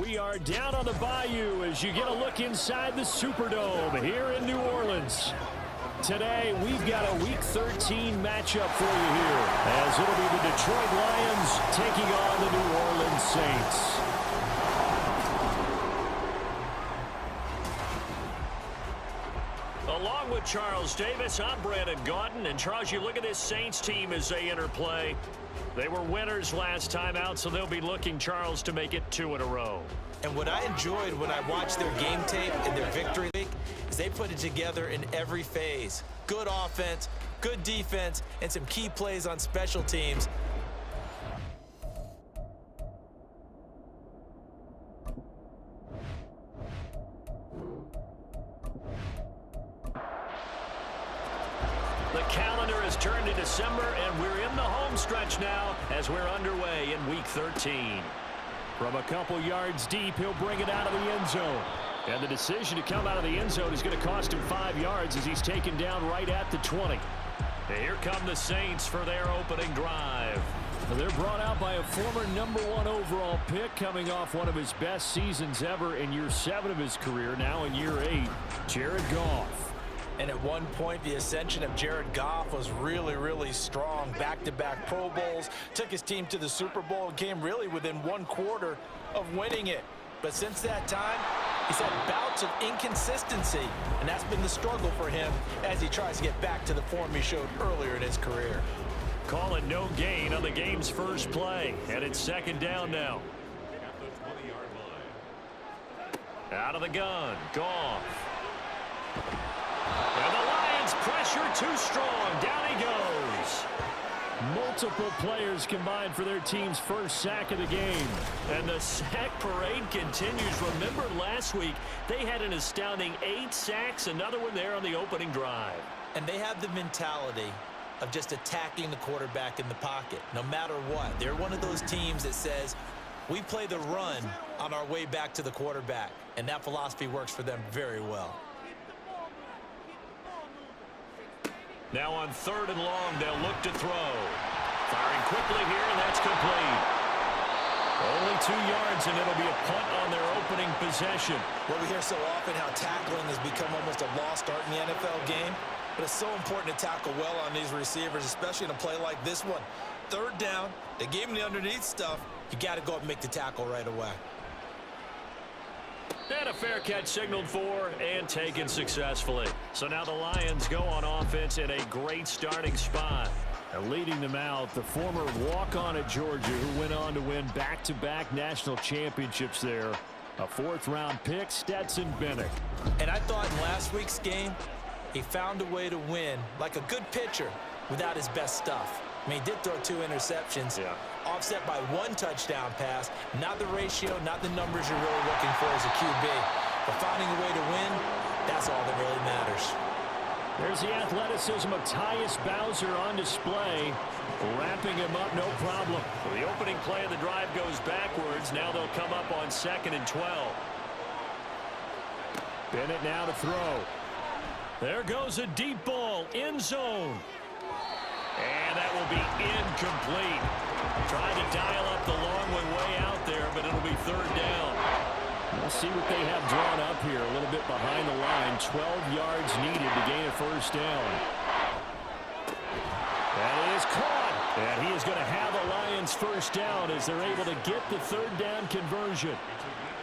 We are down on the Bayou as you get a look inside the Superdome here in New Orleans. Today, we've got a Week 13 matchup for you here, as it'll be the Detroit Lions taking on the New Orleans Saints. Along with Charles Davis, I'm Brandon Gaudin. And Charles, you look at this Saints team as they enter play. They were winners last time out, so they'll be looking, Charles, to make it 2 in a row. And what I enjoyed when I watched their game tape and their victory week is they put it together in every phase. Good offense, good defense, and some key plays on special teams. The calendar has turned to December, and we're in the home stretch now as we're underway in Week 13. From a couple yards deep, he'll bring it out of the end zone. And the decision to come out of the end zone is going to cost him 5 yards as he's taken down right at the 20. And here come the Saints for their opening drive. They're brought out by a former #1 overall pick coming off one of his best seasons ever in year 7 of his career, now in year 8, Jared Goff. And at one point, the ascension of Jared Goff was really, really strong. Back-to-back Pro Bowls, took his team to the Super Bowl, and came really within 1 quarter of winning it. But since that time, he's had bouts of inconsistency, and that's been the struggle for him as he tries to get back to the form he showed earlier in his career. Call it no gain on the game's first play, and it's 2nd down now. Out of the gun, Goff. And the Lions pressure too strong. Down he goes. Multiple players combined for their team's first sack of the game. And the sack parade continues. Remember last week, they had an astounding 8 sacks, another one there on the opening drive. And they have the mentality of just attacking the quarterback in the pocket, no matter what. They're one of those teams that says, we play the run on our way back to the quarterback. And that philosophy works for them very well. Now on 3rd and long, they'll look to throw. Firing quickly here, and that's complete. Only 2 yards, and it'll be a punt on their opening possession. Well, we hear so often how tackling has become almost a lost art in the NFL game, but it's so important to tackle well on these receivers, especially in a play like this one. 3rd down, they gave him the underneath stuff. You got to go up and make the tackle right away. And a fair catch signaled for and taken successfully. So now the Lions go on offense in a great starting spot. And leading them out, the former walk-on at Georgia who went on to win back-to-back national championships there. A 4th-round pick, Stetson Bennett. And I thought in last week's game, he found a way to win like a good pitcher without his best stuff. I mean, he did throw 2 interceptions, offset by 1 touchdown pass. Not the ratio, not the numbers you're really looking for as a QB. But finding a way to win, that's all that really matters. There's the athleticism of Tyus Bowser on display. Wrapping him up, no problem. Well, the opening play of the drive goes backwards. Now they'll come up on 2nd and 12. Bennett now to throw. There goes a deep ball, end zone. And that will be incomplete. Trying to dial up the long one way out there, but it'll be 3rd down. We'll see what they have drawn up here. A little bit behind the line. 12 yards needed to gain a 1st down. That is caught. And he is going to have a Lions 1st down as they're able to get the 3rd down conversion.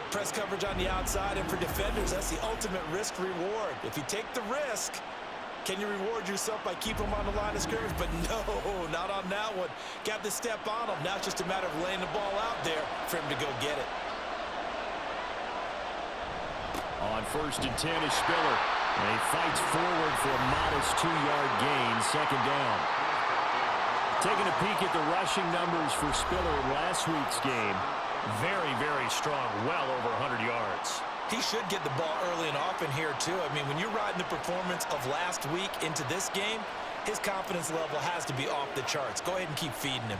Press coverage on the outside, and for defenders, that's the ultimate risk-reward. If you take the risk, can you reward yourself by keeping them on the line of scrimmage? But no, not on that one. Got to step on them. Now it's just a matter of laying the ball out there for him to go get it. On 1st and 10 is Spiller. And he fights forward for a modest 2-yard gain, 2nd down. Taking a peek at the rushing numbers for Spiller in last week's game. Very, very strong, well over 100 yards. He should get the ball early and often here, too. I mean, when you're riding the performance of last week into this game, his confidence level has to be off the charts. Go ahead and keep feeding him.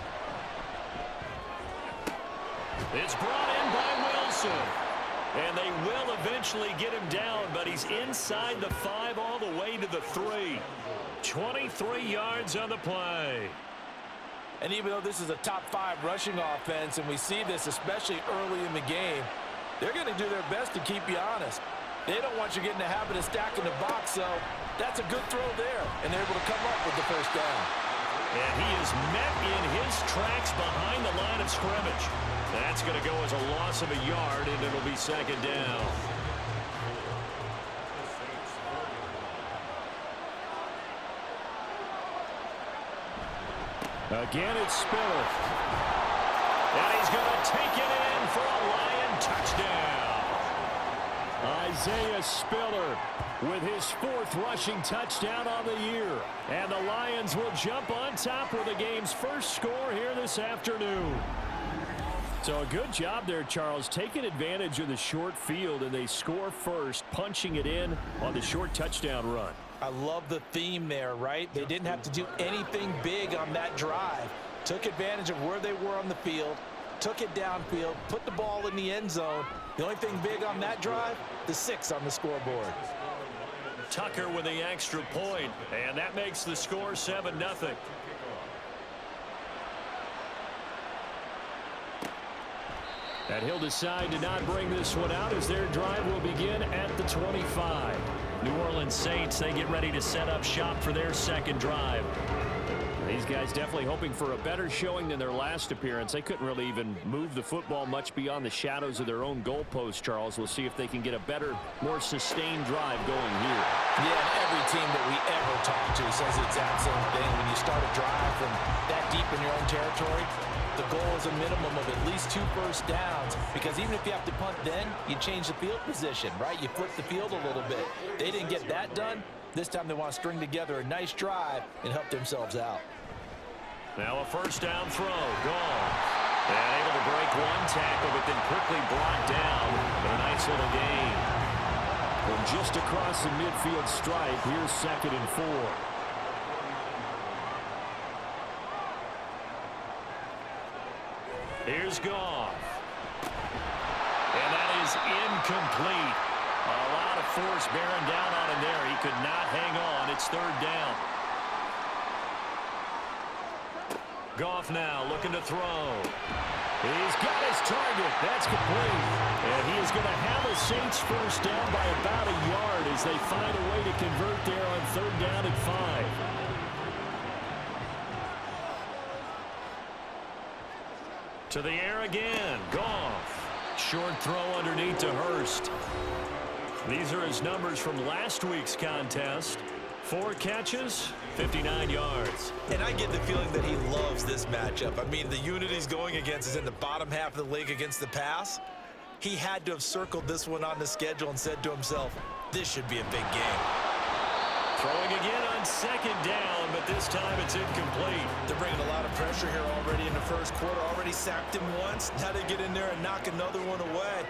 It's brought in by Wilson. And they will eventually get him down, but he's inside the 5 all the way to the 3. 23 yards on the play. And even though this is a top 5 rushing offense, and we see this especially early in the game, They're going to do their best to keep you honest. They don't want you getting the habit of stacking the box, so that's a good throw there, and they're able to come up with the first down. And he is met in his tracks behind the line of scrimmage. That's going to go as a loss of a yard, and it'll be second down. Again, it's Spiller. And he's going to take it in for a Lion touchdown. Isaiah Spiller with his 4th rushing touchdown on the year. And the Lions will jump on top with the game's first score here this afternoon. So a good job there, Charles, taking advantage of the short field, and they score first, punching it in on the short touchdown run. I love the theme there, right? They didn't have to do anything big on that drive. Took advantage of where they were on the field, took it downfield, put the ball in the end zone. The only thing big on that drive, the 6 on the scoreboard. Tucker with the extra point, and that makes the score 7-0. And he'll decide to not bring this one out as their drive will begin at the 25. New Orleans Saints, they get ready to set up shop for their second drive. These guys definitely hoping for a better showing than their last appearance. They couldn't really even move the football much beyond the shadows of their own goalpost, Charles. We'll see if they can get a better, more sustained drive going here. Yeah, and every team that we ever talk to says the exact same thing. When you start a drive from that deep in your own territory, the goal is a minimum of at least 2 first downs, because even if you have to punt then, you change the field position, right? You flip the field a little bit. They didn't get that done. This time they want to string together a nice drive and help themselves out. Now a first down throw, gone. And able to break one tackle, but then quickly brought down. But a nice little gain. From just across the midfield stripe, here's 2nd and 4. Here's Goff. And that is incomplete. A lot of force bearing down on him there. He could not hang on. It's 3rd down. Goff now looking to throw. He's got his target. That's complete. And he is going to have a Saints first down by about a yard as they find a way to convert there on 3rd down and 5. To the air again. Goff. Short throw underneath to Hurst. These are his numbers from last week's contest. 4 catches, 59 yards. And I get the feeling that he loves this matchup. I mean, the unit he's going against is in the bottom half of the league against the pass. He had to have circled this one on the schedule and said to himself, this should be a big game. Throwing again on 2nd down, but this time it's incomplete. They're bringing a lot of pressure here already in the first quarter. Already sacked him once. Now they get in there and knock another one away.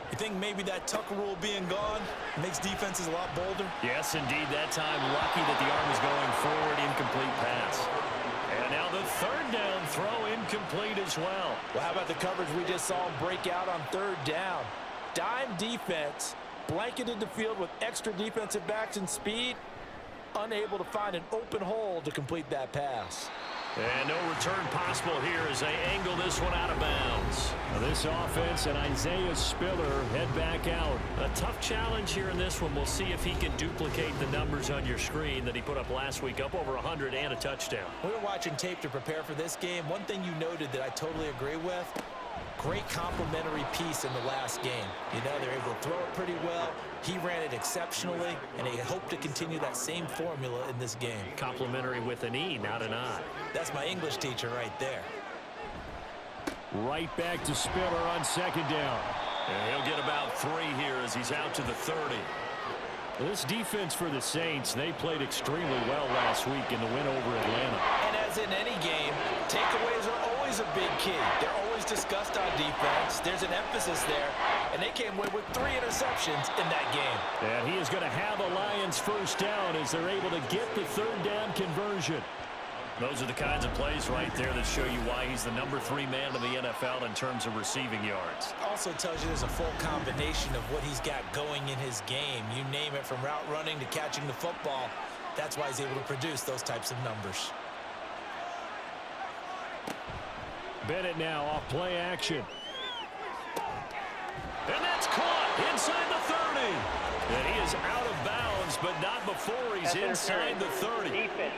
You think maybe that Tucker rule being gone makes defenses a lot bolder? Yes, indeed. That time, lucky that the arm is going forward. Incomplete pass. And now the 3rd down throw incomplete as well. Well, how about the coverage we just saw him break out on 3rd down? Dime defense, blanketed the field with extra defensive backs and speed, unable to find an open hole to complete that pass. And no return possible here as they angle this one out of bounds. Now this offense and Isaiah Spiller head back out. A tough challenge here in this one. We'll see if he can duplicate the numbers on your screen that he put up last week, up over 100 and a touchdown. We were watching tape to prepare for this game. One thing you noted that I totally agree with, great complimentary piece in the last game. You know, they're able to throw it pretty well. He ran it exceptionally, and they hope to continue that same formula in this game. Complimentary with an E, not an I. That's my English teacher right there. Right back to Spiller on 2nd down. And he'll get about 3 here as he's out to the 30. This defense for the Saints, they played extremely well last week in the win over Atlanta. And as in any game, takeaways are always a big key. They're always discussed on defense. There's an emphasis there, and they came away with 3 interceptions in that game. And he is going to have a Lions first down as they're able to get the 3rd down conversion. Those are the kinds of plays right there that show you why he's the number 3 man in the NFL in terms of receiving yards. Also tells you there's a full combination of what he's got going in his game. You name it, from route running to catching the football. That's why he's able to produce those types of numbers. Bennett now off play action. And that's caught inside the 30. And he is out of bounds, but not before he's inside the 30. Defense.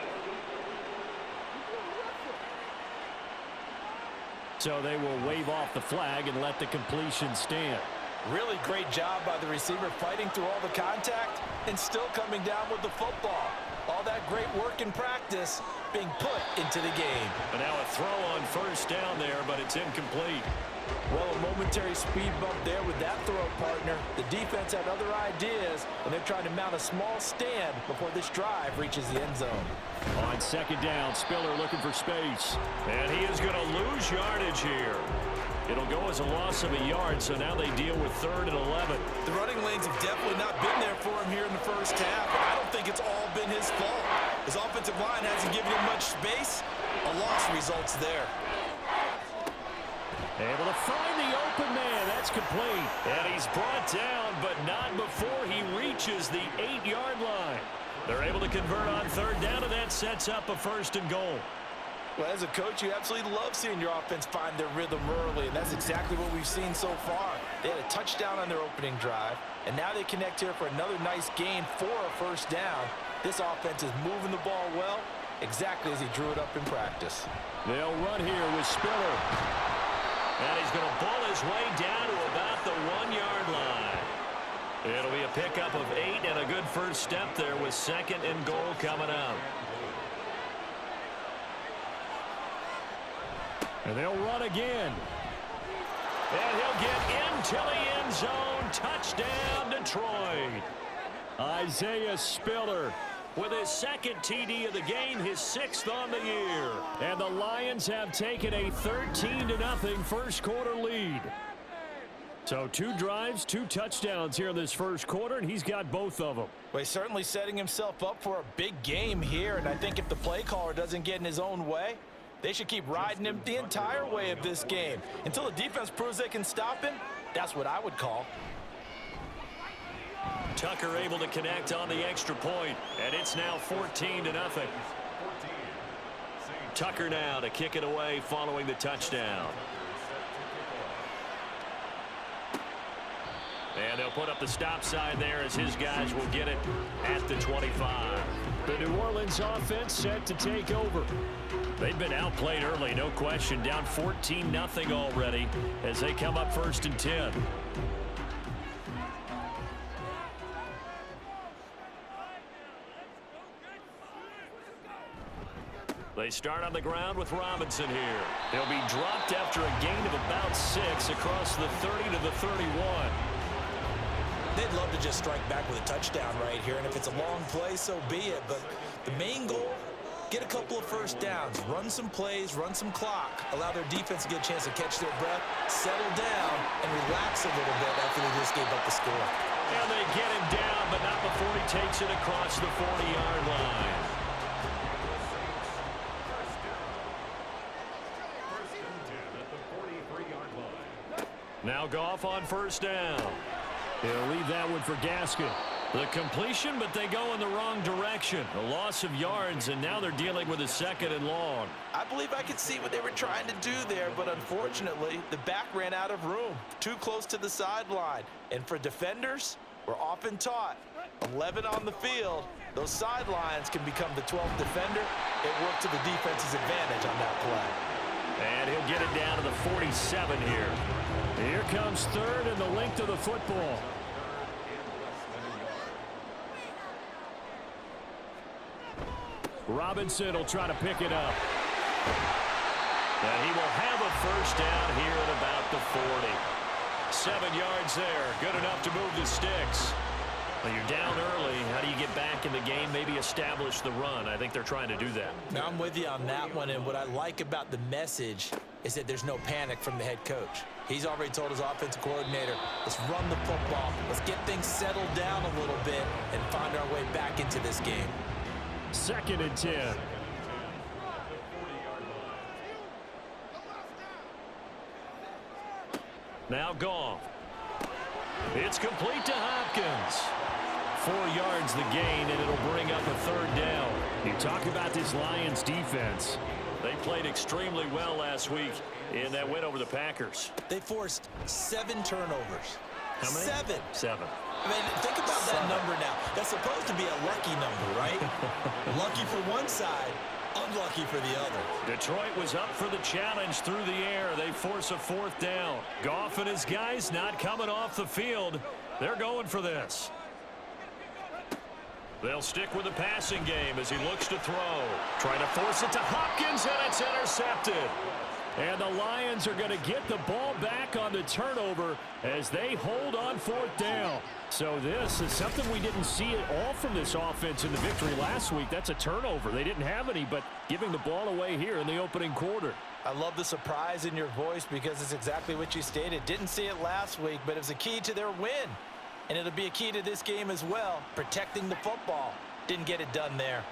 So they will wave off the flag and let the completion stand. Really great job by the receiver fighting through all the contact and still coming down with the football. All that great work in practice being put into the game. But now a throw on first down there, but it's incomplete. Well, a momentary speed bump there with that throw, partner. The defense had other ideas, and they're trying to mount a small stand before this drive reaches the end zone. On second down, Spiller looking for space. And he is going to lose yardage here. It'll go as a loss of a yard, so now they deal with 3rd and 11. The running lanes have definitely not been there for him here in the first half, and I don't think it's all been his fault. His offensive line hasn't given him much space. A loss results there. Able to find the open man. That's complete. And he's brought down, but not before he reaches the 8-yard line. They're able to convert on 3rd down, and that sets up a 1st and goal. Well, as a coach, you absolutely love seeing your offense find their rhythm early, and that's exactly what we've seen so far. They had a touchdown on their opening drive, and now they connect here for another nice gain for a 1st down. This offense is moving the ball well, exactly as he drew it up in practice. They'll run here with Spiller. And he's going to bull his way down to about the 1-yard line. It'll be a pickup of 8 and a good first step there with 2nd and goal coming up. And they'll run again. And he'll get into the end zone. Touchdown, Detroit. Isaiah Spiller with his 2nd TD of the game, his 6th on the year. And the Lions have taken a 13-0 first quarter lead. So 2 drives, 2 touchdowns here in this first quarter, and he's got both of them. Well, he's certainly setting himself up for a big game here, and I think if the play caller doesn't get in his own way, they should keep riding him the entire way of this game. Until the defense proves they can stop him, that's what I would call. Tucker able to connect on the extra point, and it's now 14-0. Tucker now to kick it away following the touchdown. And they'll put up the stop sign there as his guys will get it at the 25. The New Orleans offense set to take over. They've been outplayed early, no question, down 14-0 already as they come up 1st and 10. They start on the ground with Robinson here. He'll be dropped after a gain of about 6 across the 30 to the 31. They'd love to just strike back with a touchdown right here, and if it's a long play, so be it. But the main goal, get a couple of first downs, run some plays, run some clock, allow their defense to get a chance to catch their breath, settle down, and relax a little bit after they just gave up the score. And they get him down, but not before he takes it across the 40-yard line. Now Goff on 1st down. He'll leave that one for Gaskin. The completion, but they go in the wrong direction. A loss of yards, and now they're dealing with a 2nd and long. I believe I could see what they were trying to do there, but unfortunately, the back ran out of room. Too close to the sideline. And for defenders, we're often taught, 11 on the field, those sidelines can become the 12th defender. It worked to the defense's advantage on that play. And he'll get it down to the 47 here. Here comes 3rd and the length of the football. Robinson will try to pick it up. And he will have a 1st down here at about the 40. 7 yards there. Good enough to move the sticks. Well, you're down early. How do you get back in the game? Maybe establish the run. I think they're trying to do that. Now, I'm with you on that one, and what I like about the message is that there's no panic from the head coach. He's already told his offensive coordinator, let's run the football, let's get things settled down a little bit and find our way back into this game. 2nd and 10. Now Goff. It's complete to Hopkins. 4 yards the gain, and it'll bring up a 3rd down. You talk about this Lions defense. They played extremely well last week in that win over the Packers. They forced 7 turnovers. How many? 7. 7. I mean, think about that number now. That's supposed to be a lucky number, right? Lucky for one side, unlucky for the other. Detroit was up for the challenge through the air. They force a 4th down. Goff and his guys not coming off the field. They're going for this. They'll stick with the passing game as he looks to throw. Trying to force it to Hopkins, and it's intercepted. And the Lions are going to get the ball back on the turnover as they hold on 4th down. So this is something we didn't see at all from this offense in the victory last week. That's a turnover. They didn't have any, but giving the ball away here in the opening quarter. I love the surprise in your voice because it's exactly what you stated. Didn't see it last week, but it was a key to their win. And it'll be a key to this game as well, protecting the football. Didn't get it done there.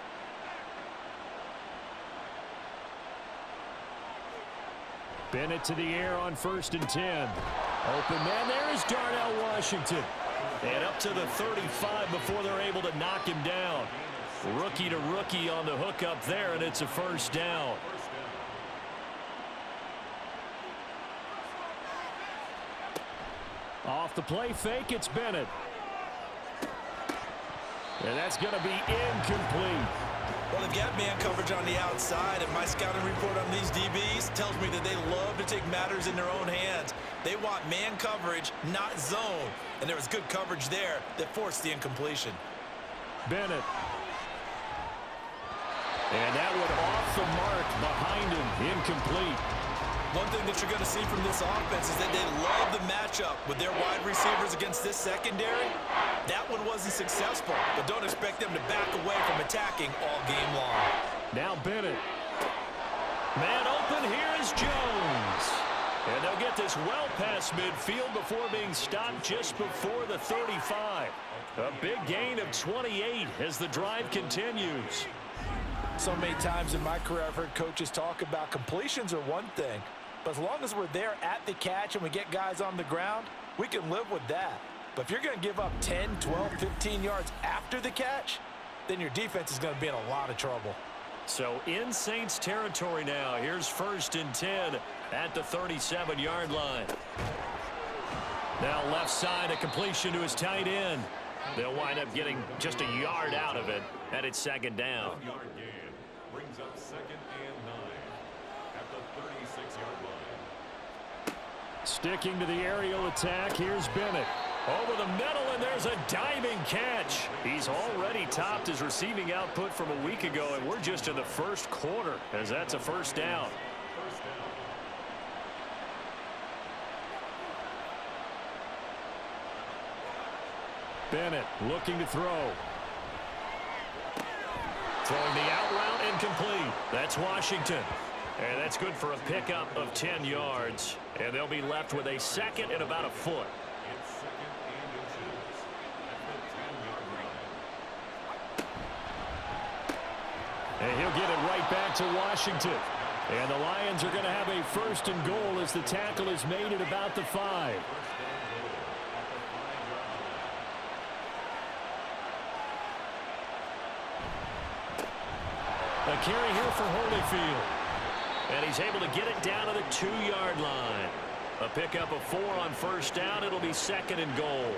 Bennett to the air on 1st and 10. Open man, there is Darnell Washington. And up to the 35 before they're able to knock him down. Rookie to rookie on the hook up there, and it's a 1st down. Off the play fake, it's Bennett. And that's going to be incomplete. Well, they've got man coverage on the outside, and my scouting report on these DBs tells me that they love to take matters in their own hands. They want man coverage, not zone. And there was good coverage there that forced the incompletion. Bennett. And that one off the mark behind him, incomplete. One thing that you're going to see from this offense is that they love the matchup with their wide receivers against this secondary. That one wasn't successful, but don't expect them to back away from attacking all game long. Now Bennett. Man open, here is Jones. And they'll get this well past midfield before being stopped just before the 35. A big gain of 28 as the drive continues. So many times in my career I've heard coaches talk about completions are one thing, but as long as we're there at the catch and we get guys on the ground, we can live with that. But if you're going to give up 10, 12, 15 yards after the catch, then your defense is going to be in a lot of trouble. So in Saints territory now. Here's 1st and 10 at the 37-yard line. Now left side, a completion to his tight end. They'll wind up getting just a yard out of it, and it's 2nd down. Brings up 2nd and 9 at the 36-yard line. Sticking to the aerial attack, here's Bennett. Over the middle, and there's a diving catch. He's already topped his receiving output from a week ago, and we're just in the 1st quarter as that's a 1st down. Bennett looking to throw. Throwing the out route, incomplete. That's Washington. And that's good for a pickup of 10 yards. And they'll be left with a 2nd and about a foot. It's 2nd and inches at the 10-yard line. And he'll get it right back to Washington. And the Lions are going to have a 1st and goal as the tackle is made at about the 5. A carry here for Holyfield. And he's able to get it down to the 2-yard line. A pickup of 4 on 1st down. It'll be 2nd and goal.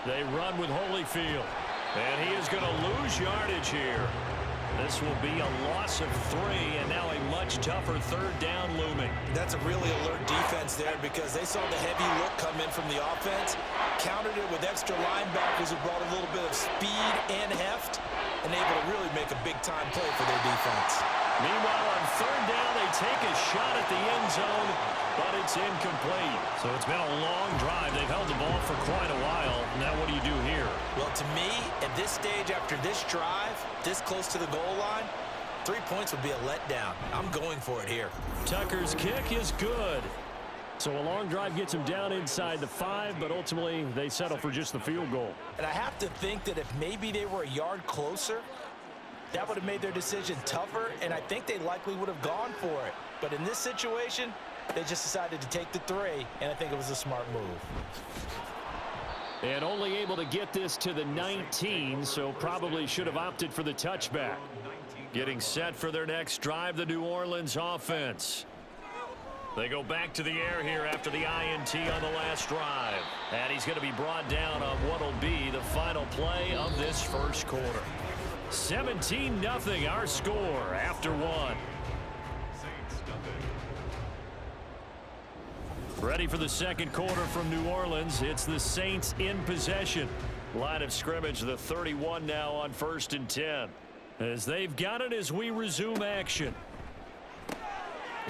They run with Holyfield. And he is going to lose yardage here. This will be a loss of 3, and now a much tougher 3rd down looming. That's a really alert defense there because they saw the heavy look come in from the offense, countered it with extra linebackers who brought a little bit of speed and heft, and able to really make a big-time play for their defense. Meanwhile, on 3rd down, they take a shot at the end zone, but it's incomplete. So it's been a long drive. They've held the ball for quite a while. Now what do you do here? Well, to me, at this stage after this drive, this close to the goal line, 3 points would be a letdown. I'm going for it here. Tucker's kick is good. So a long drive gets him down inside the 5, but ultimately they settle for just the field goal. And I have to think that if maybe they were a yard closer, that would have made their decision tougher, and I think they likely would have gone for it. But in this situation, they just decided to take the 3, and I think it was a smart move. And only able to get this to the 19, so probably should have opted for the touchback. Getting set for their next drive, the New Orleans offense. They go back to the air here after the INT on the last drive. And he's going to be brought down on what will be the final play of this first quarter. 17-0 our score after one. Ready for the second quarter from New Orleans. It's the Saints in possession. Line of scrimmage, the 31 now on 1st and 10. As they've got it as we resume action.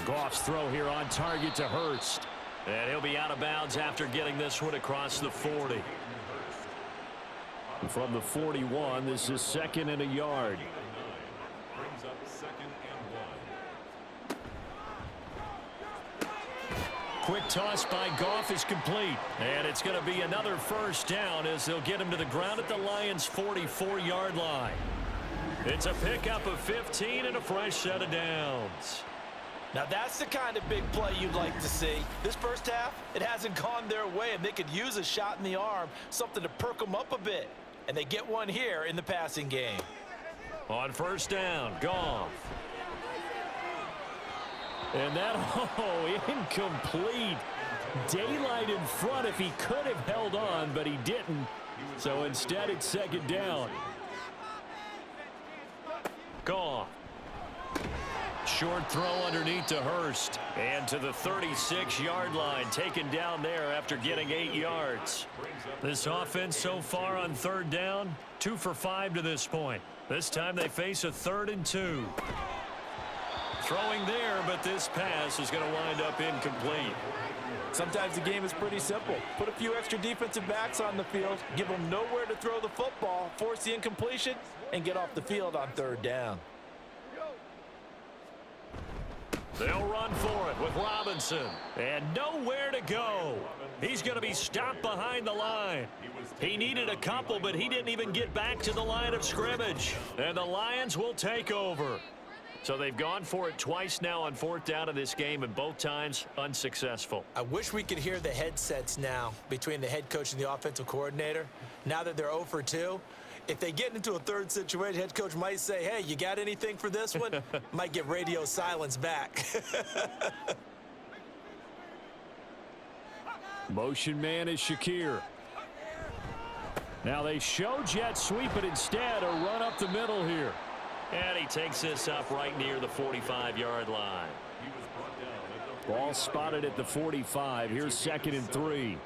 Goff's throw here on target to Hurst. And he'll be out of bounds after getting this one across the 40. And from the 41, this is 2nd and a yard. Brings up 2nd and 1. Quick toss by Goff is complete. And it's going to be another first down as they'll get him to the ground at the Lions' 44-yard line. It's a pickup of 15 and a fresh set of downs. Now that's the kind of big play you'd like to see. This first half, it hasn't gone their way, and they could use a shot in the arm, something to perk them up a bit. And they get one here in the passing game. On first down, Goff. And that, incomplete. Daylight in front if he could have held on, but he didn't. So instead, it's 2nd down. Goff. Short throw underneath to Hurst. And to the 36-yard line, taken down there after getting 8 yards. This offense so far on 3rd down, 2 for 5 to this point. This time they face a 3rd and 2. Throwing there, but this pass is going to wind up incomplete. Sometimes the game is pretty simple. Put a few extra defensive backs on the field, give them nowhere to throw the football, force the incompletion, and get off the field on 3rd down. They'll run for it with Robinson. And nowhere to go. He's going to be stopped behind the line. He needed a couple, but he didn't even get back to the line of scrimmage. And the Lions will take over. So they've gone for it twice now on 4th down in this game, and both times unsuccessful. I wish we could hear the headsets now between the head coach and the offensive coordinator. Now that they're 0 for 2, if they get into a 3rd situation, head coach might say, hey, you got anything for this one? Might get radio silence back. Motion man is Shakir. Now they show jet sweep, but instead a run up the middle here. And he takes this up right near the 45-yard line. Ball spotted at the 45. Here's 2nd and 3.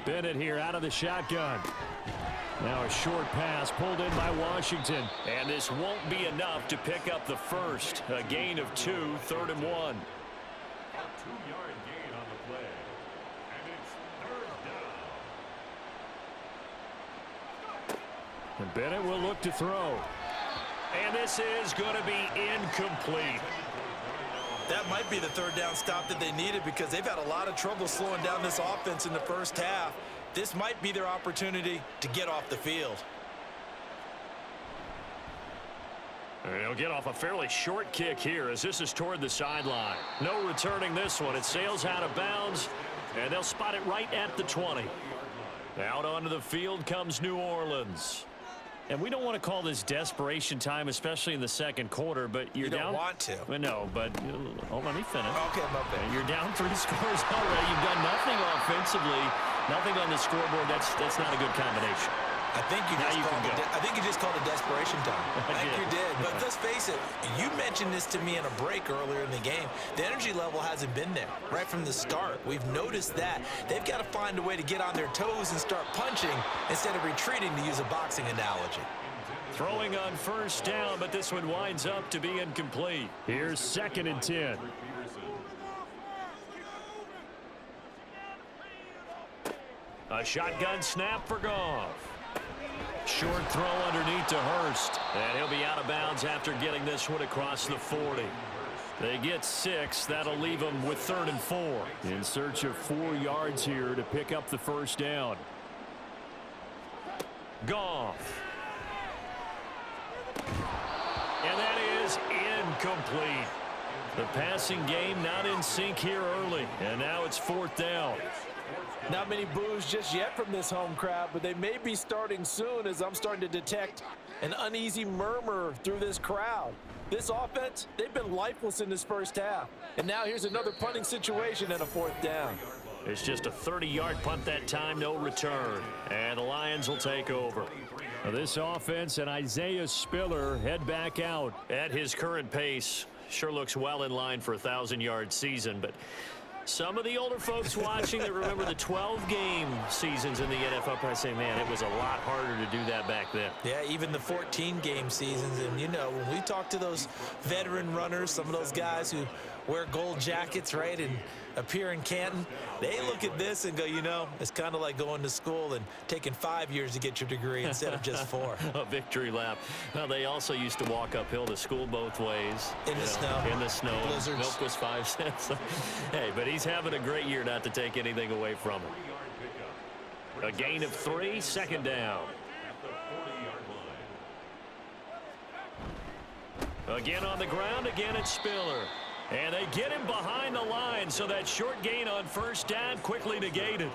Bennett here out of the shotgun. Now a short pass pulled in by Washington. And this won't be enough to pick up the first. A gain of 2, 3rd and 1. A 2-yard gain on the play. And it's 3rd down. And Bennett will look to throw. And this is going to be incomplete. That might be the 3rd down stop that they needed because they've had a lot of trouble slowing down this offense in the first half. This might be their opportunity to get off the field. And he'll get off a fairly short kick here as this is toward the sideline. No returning this one. It sails out of bounds, and they'll spot it right at the 20. Out onto the field comes New Orleans. And we don't want to call this desperation time, especially in the second quarter, but you're down. You don't want to. Well, no, but let me finish. Okay, my bad. You're down 3 scores already. You've done nothing offensively, nothing on the scoreboard. That's not a good combination. I think you just called it desperation time. I think you did. But let's face it, you mentioned this to me in a break earlier in the game. The energy level hasn't been there right from the start. We've noticed that. They've got to find a way to get on their toes and start punching instead of retreating, to use a boxing analogy. Throwing on first down, but this one winds up to be incomplete. Here's 2nd and 10. A shotgun snap for Goff. Short throw underneath to Hurst. And he'll be out of bounds after getting this one across the 40. They get 6. That'll leave them with 3rd and 4. In search of 4 yards here to pick up the first down. Goff. And that is incomplete. The passing game not in sync here early. And now it's 4th down. Not many boos just yet from this home crowd, but they may be starting soon as I'm starting to detect an uneasy murmur through this crowd. This offense, they've been lifeless in this first half. And now here's another punting situation and a 4th down. It's just a 30-yard punt that time, no return. And the Lions will take over. Now this offense and Isaiah Spiller head back out at his current pace. Sure looks well in line for a 1,000-yard season, but some of the older folks watching that remember the 12-game seasons in the NFL probably say, man, it was a lot harder to do that back then. Yeah, even the 14-game seasons. And, you know, when we talk to those veteran runners, some of those guys who wear gold jackets, right, and appear in Canton, they look at this and go, you know, it's kind of like going to school and taking 5 years to get your degree instead of just 4. A victory lap. Well, they also used to walk uphill to school both ways. In the snow. In the snow. Blizzards. Milk was 5 cents. Hey, but he's having a great year, not to take anything away from him. A gain of 3, 2nd down. Again on the ground, again it's Spiller. And they get him behind the line, so that short gain on 1st down quickly negated.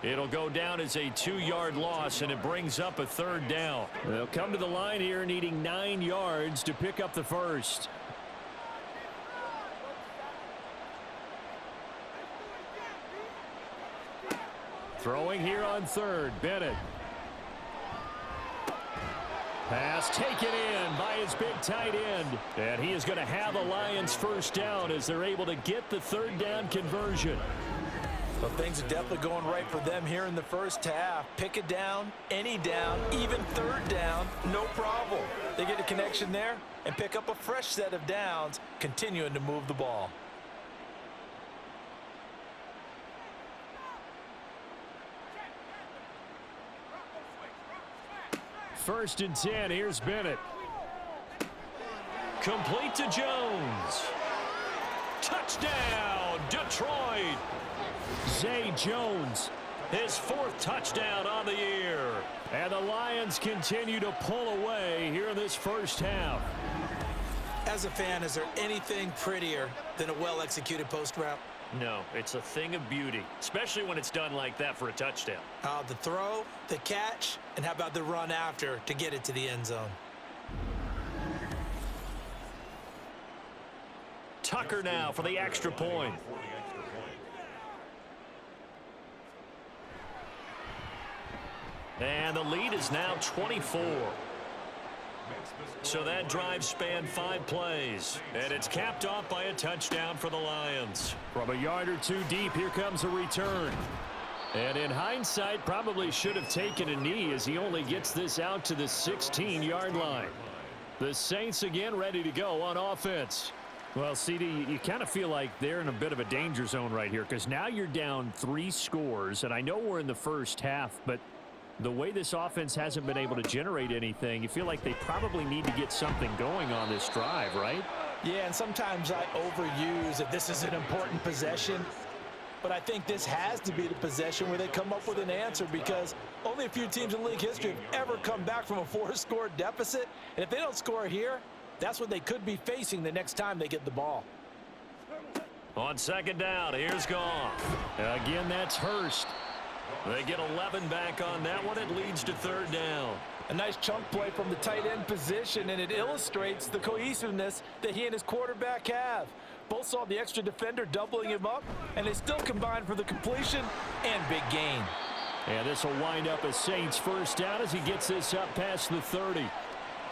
It'll go down as a 2-yard loss, and it brings up a 3rd down. They'll come to the line here needing 9 yards to pick up the 1st. Throwing here on 3rd, Bennett. Pass taken in by his big tight end. And he is going to have the Lions 1st down as they're able to get the 3rd down conversion. Well, things are definitely going right for them here in the first half. Pick a down, any down, even 3rd down, no problem. They get a connection there and pick up a fresh set of downs, continuing to move the ball. First and 10, here's Bennett. Complete to Jones. Touchdown, Detroit. Zay Jones, his 4th touchdown on the year. And the Lions continue to pull away here in this first half. As a fan, is there anything prettier than a well-executed post route? No, it's a thing of beauty, especially when it's done like that for a touchdown. The throw, the catch, and how about the run after to get it to the end zone? Tucker now for the extra point. And the lead is now 24. So that drive spanned 5 plays, and it's capped off by a touchdown for the Lions. From a yard or 2 deep, here comes a return. And in hindsight, probably should have taken a knee as he only gets this out to the 16-yard line. The Saints again ready to go on offense. Well, CD, you kind of feel like they're in a bit of a danger zone right here because now you're down 3 scores, and I know we're in the first half, but the way this offense hasn't been able to generate anything, you feel like they probably need to get something going on this drive, right? Yeah, and sometimes I overuse that this is an important possession, but I think this has to be the possession where they come up with an answer because only a few teams in league history have ever come back from a 4-score deficit, and if they don't score here, that's what they could be facing the next time they get the ball. On 2nd down, here's Goff. Again, that's Hurst. They get 11 back on that one. It leads to 3rd down. A nice chunk play from the tight end position, and it illustrates the cohesiveness that he and his quarterback have. Both saw the extra defender doubling him up, and they still combined for the completion and big gain. And this will wind up a Saints 1st down as he gets this up past the 30.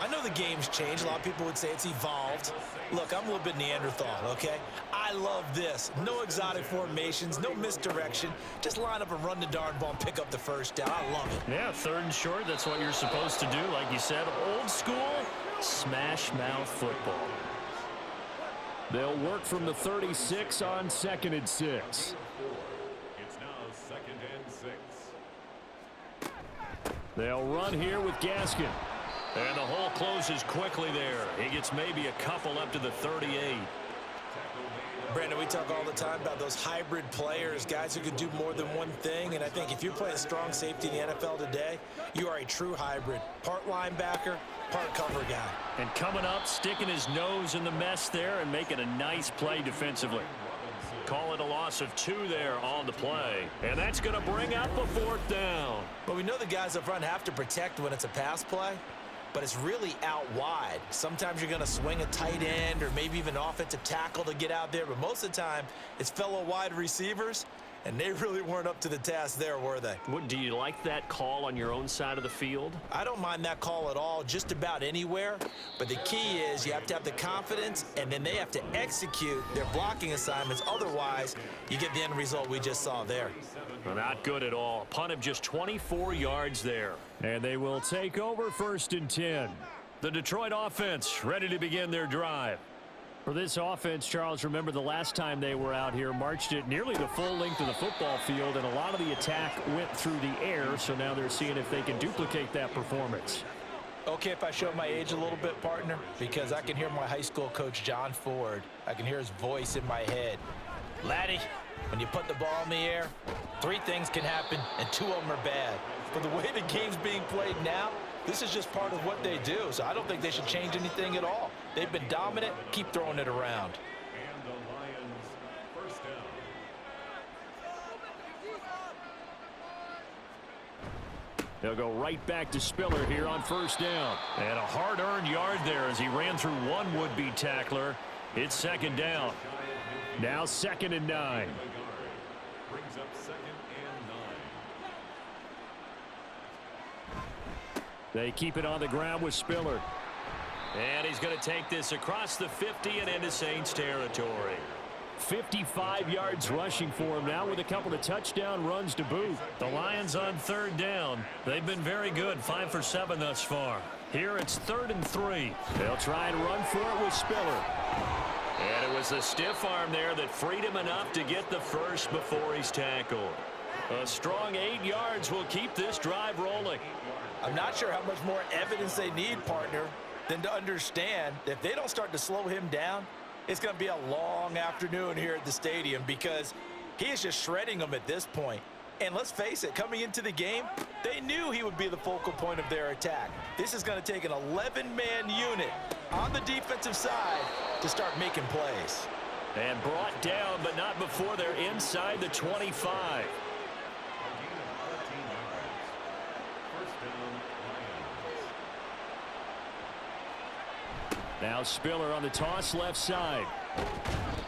I know the game's changed. A lot of people would say it's evolved. Look, I'm a little bit Neanderthal, okay? I love this. No exotic formations, no misdirection. Just line up and run the darn ball and pick up the 1st down. I love it. Yeah, 3rd and short, that's what you're supposed to do. Like you said, old school, smash mouth football. They'll work from the 36 on 2nd and 6. It's now 2nd and 6. They'll run here with Gaskin. And the hole closes quickly there. He gets maybe a couple up to the 38. Brandon, we talk all the time about those hybrid players, guys who can do more than one thing, and I think if you're playing strong safety in the NFL today, you are a true hybrid. Part linebacker, part cover guy. And coming up, sticking his nose in the mess there and making a nice play defensively. Call it a loss of 2 there on the play. And that's going to bring up a 4th down. But we know the guys up front have to protect when it's a pass play. but it's really out wide. Sometimes you're going to swing a tight end or maybe even offensive tackle to get out there, but most of the time it's fellow wide receivers, and they really weren't up to the task there, were they? Do you like that call on your own side of the field? I don't mind that call at all, just about anywhere. But the key is you have to have the confidence, and then they have to execute their blocking assignments. Otherwise, you get the end result we just saw there. Well, not good at all. A punt of just 24 yards there. And they will take over 1st and 10. The Detroit offense ready to begin their drive. For this offense, Charles, remember the last time they were out here, marched it nearly the full length of the football field, and a lot of the attack went through the air, so now they're seeing if they can duplicate that performance. Okay, if I show my age a little bit, partner, because I can hear my high school coach, John Ford. I can hear his voice in my head. Laddie, when you put the ball in the air, 3 things can happen, and 2 of them are bad. But the way the game's being played now, this is just part of what they do, so I don't think they should change anything at all. They've been dominant. Keep throwing it around. And the Lions, first down. They'll go right back to Spiller here on 1st down. And a hard-earned yard there as he ran through one would-be tackler. It's 2nd down. Now 2nd and 9. Brings up 2nd and 9. They keep it on the ground with Spiller. And he's going to take this across the 50 and into Saints territory. 55 yards rushing for him now with a couple of touchdown runs to boot. The Lions on 3rd down. They've been very good, 5 for 7 thus far. Here it's 3rd and 3. They'll try and run for it with Spiller. And it was the stiff arm there that freed him enough to get the first before he's tackled. A strong 8 yards will keep this drive rolling. I'm not sure how much more evidence they need, partner, than to understand that if they don't start to slow him down, it's going to be a long afternoon here at the stadium because he is just shredding them at this point. And let's face it, coming into the game, they knew he would be the focal point of their attack. This is going to take an 11-man unit on the defensive side to start making plays. And brought down, but not before they're inside the 25. Now Spiller on the toss left side.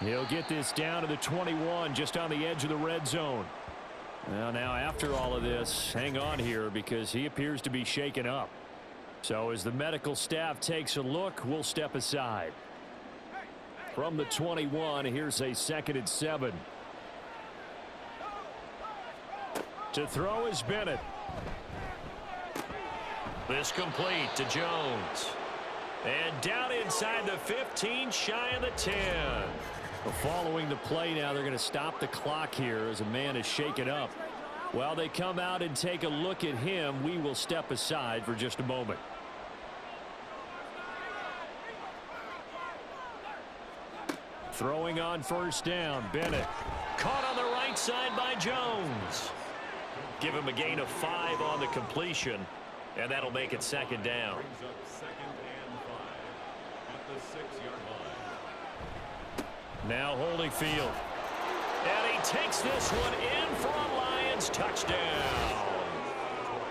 He'll get this down to the 21, just on the edge of the red zone. Well, now after all of this, hang on here because he appears to be shaken up. So as the medical staff takes a look, we'll step aside. From the 21, here's a 2nd and 7. To throw is Bennett. This complete to Jones. And down inside the 15, shy of the 10. Well, following the play now, they're going to stop the clock here as a man is shaken up. While they come out and take a look at him, we will step aside for just a moment. Throwing on 1st down, Bennett. Caught on the right side by Jones. Give him a gain of 5 on the completion, and that'll make it 2nd down. Brings up 2nd and 5 at the 6-yard line. Now Holyfield. And he takes this one in for a Lions touchdown.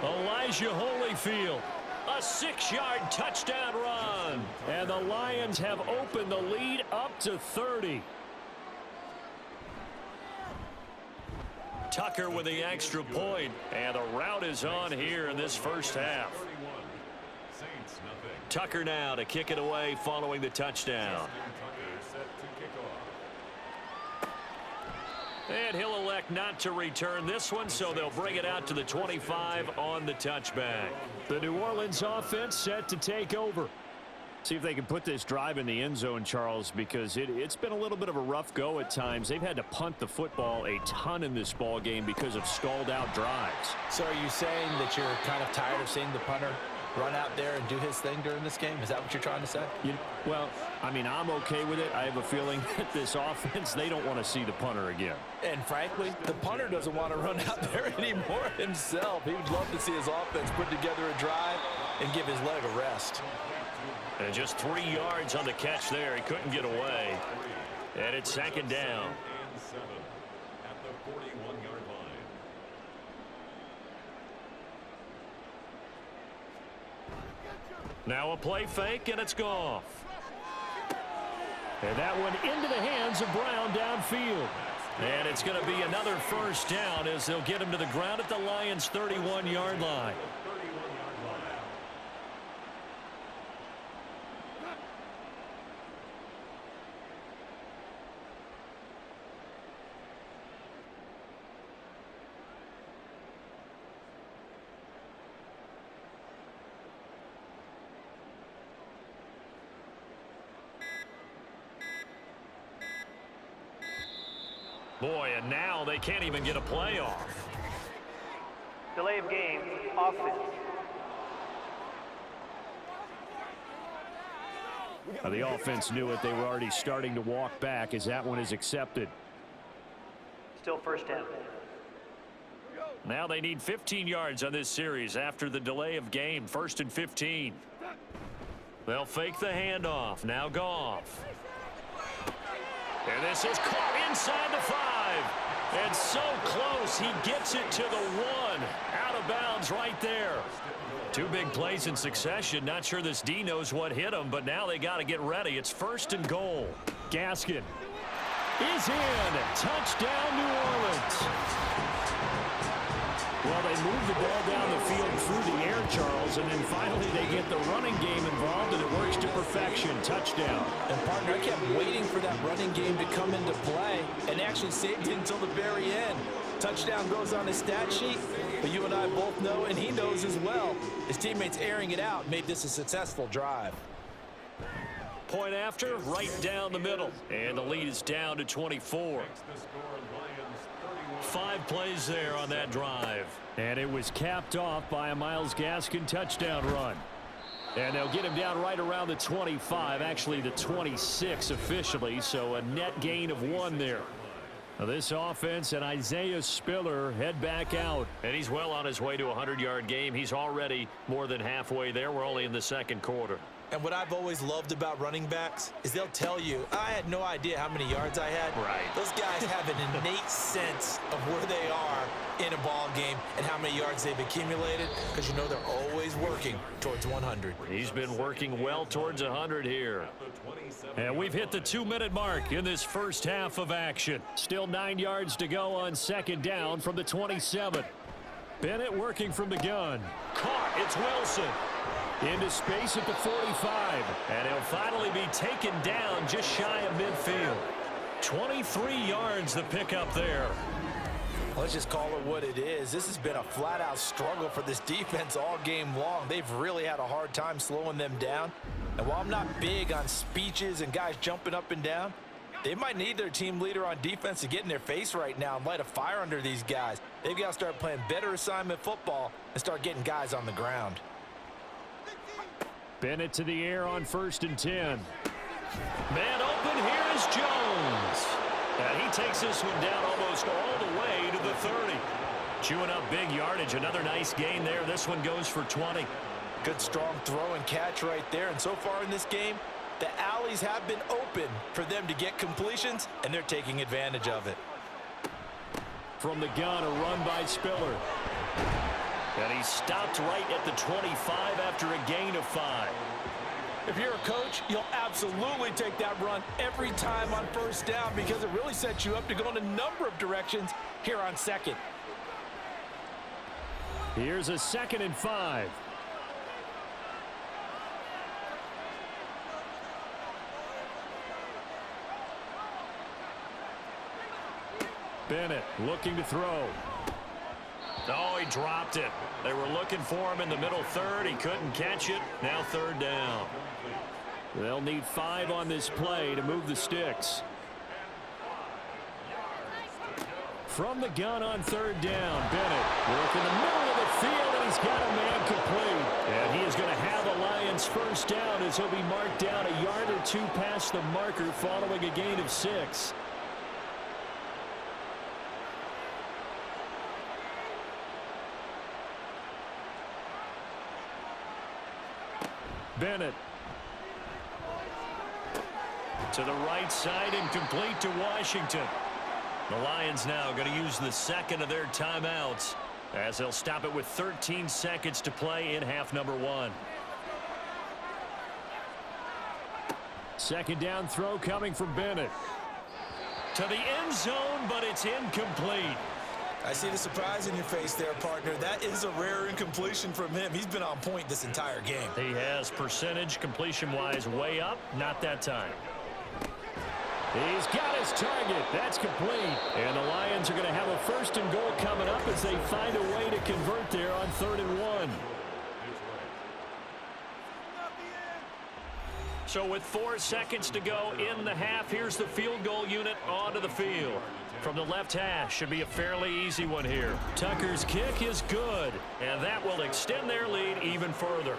Elijah Holyfield. A 6-yard touchdown run. And the Lions have opened the lead up to 30. Tucker with the extra point. And the route is on here in this first half. 31. Saints nothing. Tucker now to kick it away following the touchdown. Tucker set to kick off. And he'll elect not to return this one, so they'll bring it out to the 25 on the touchback. The New Orleans offense set to take over. See if they can put this drive in the end zone, Charles, because it's been a little bit of a rough go at times. They've had to punt the football a ton in this ball game because of stalled-out drives. So are you saying that you're kind of tired of seeing the punter run out there and do his thing during this game? Is that what you're trying to say? Well, I mean, I'm okay with it. I have a feeling that this offense, they don't want to see the punter again. And frankly, the punter doesn't want to run out there anymore himself. He would love to see his offense put together a drive and give his leg a rest. And just 3 yards on the catch there. He couldn't get away. And it's 2nd down. And 7 at the 41-yard line. Now a play fake, and it's gone. And that one into the hands of Brown downfield. And it's going to be another first down as they'll get him to the ground at the Lions' 31-yard line. Boy, and now they can't even get a play off. Delay of game, offense. The offense knew it. They were already starting to walk back as that one is accepted. Still first down. Now they need 15 yards on this series after the delay of game. 1st and 15. They'll fake the handoff. Now Goff. And this is caught inside the 5. And so close, he gets it to the 1. Out of bounds right there. 2 big plays in succession. Not sure this D knows what hit him, but now they got to get ready. It's 1st and goal. Gaskin is in. Touchdown, New Orleans. Well, they move the ball down the field through the air, Charles, and then finally they get the running game involved, and it works to perfection. Touchdown. And, partner, I kept waiting for that running game to come into play and actually saved it until the very end. Touchdown goes on his stat sheet, but you and I both know, and he knows as well, his teammates airing it out made this a successful drive. Point after, right down the middle. And the lead is down to 24. 5 plays there on that drive. And it was capped off by a Myles Gaskin touchdown run. And they'll get him down right around the 25, actually the 26 officially, so a net gain of 1 there. Now this offense and Isaiah Spiller head back out. And he's well on his way to a 100-yard game. He's already more than halfway there. We're only in the 2nd quarter. And what I've always loved about running backs is they'll tell you, I had no idea how many yards I had. Right. Those guys have an innate sense of where they are in a ball game and how many yards they've accumulated, because you know they're always working towards 100. He's been working well towards 100 here. And we've hit the 2-minute mark in this first half of action. Still 9 yards to go on 2nd down from the 27. Bennett working from the gun. Caught. It's Wilson. Into space at the 45. And he'll finally be taken down just shy of midfield. 23 yards the pickup there. Let's just call it what it is. This has been a flat-out struggle for this defense all game long. They've really had a hard time slowing them down. And while I'm not big on speeches and guys jumping up and down, they might need their team leader on defense to get in their face right now and light a fire under these guys. They've got to start playing better assignment football and start getting guys on the ground. Bennett to the air on 1st and 10. Man open, here is Jones. And he takes this one down almost all the way to the 30. Chewing up big yardage. Another nice gain there. This one goes for 20. Good strong throw and catch right there. And so far in this game, the alleys have been open for them to get completions, and they're taking advantage of it. From the gun, a run by Spiller. And he stopped right at the 25 after a gain of 5. If you're a coach, you'll absolutely take that run every time on 1st down because it really sets you up to go in a number of directions here on 2nd. Here's a 2nd and 5. Bennett looking to throw. Oh, he dropped it. They were looking for him in the middle 3rd. He couldn't catch it. Now 3rd down. They'll need 5 on this play to move the sticks. From the gun on 3rd down, Bennett work in the middle of the field, and he's got a man complete. And he is going to have a Lions 1st down as he'll be marked down a yard or 2 past the marker following a gain of 6. Bennett to the right side and complete to Washington. The Lions now going to use the 2nd of their timeouts as they'll stop it with 13 seconds to play in half number 1. Second down throw coming from Bennett. To the end zone, but it's incomplete. I see the surprise in your face there, partner. That is a rare incompletion from him. He's been on point this entire game. He has percentage completion-wise way up, not that time. He's got his target. That's complete. And the Lions are going to have a 1st and goal coming up as they find a way to convert there on 3rd and 1. So with 4 seconds to go in the half, here's the field goal unit onto the field. From the left hash, should be a fairly easy one here. Tucker's kick is good, and that will extend their lead even further.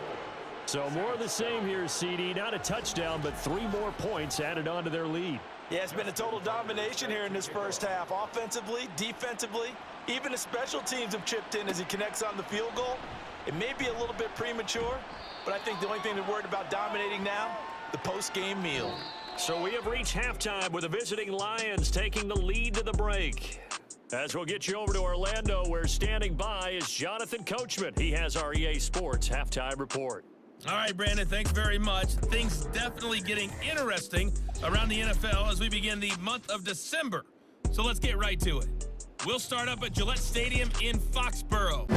So more of the same here, CD. Not a touchdown, but 3 more points added onto their lead. Yeah, it's been a total domination here in this first half. Offensively, defensively, even the special teams have chipped in as he connects on the field goal. It may be a little bit premature, but I think the only thing they're worried about dominating now, the post-game meal. So we have reached halftime with the visiting Lions taking the lead to the break. As we'll get you over to Orlando, where standing by is Jonathan Coachman. He has our EA Sports halftime report. All right, Brandon, thanks very much. Things definitely getting interesting around the NFL as we begin the month of December. So let's get right to it. We'll start up at Gillette Stadium in Foxborough.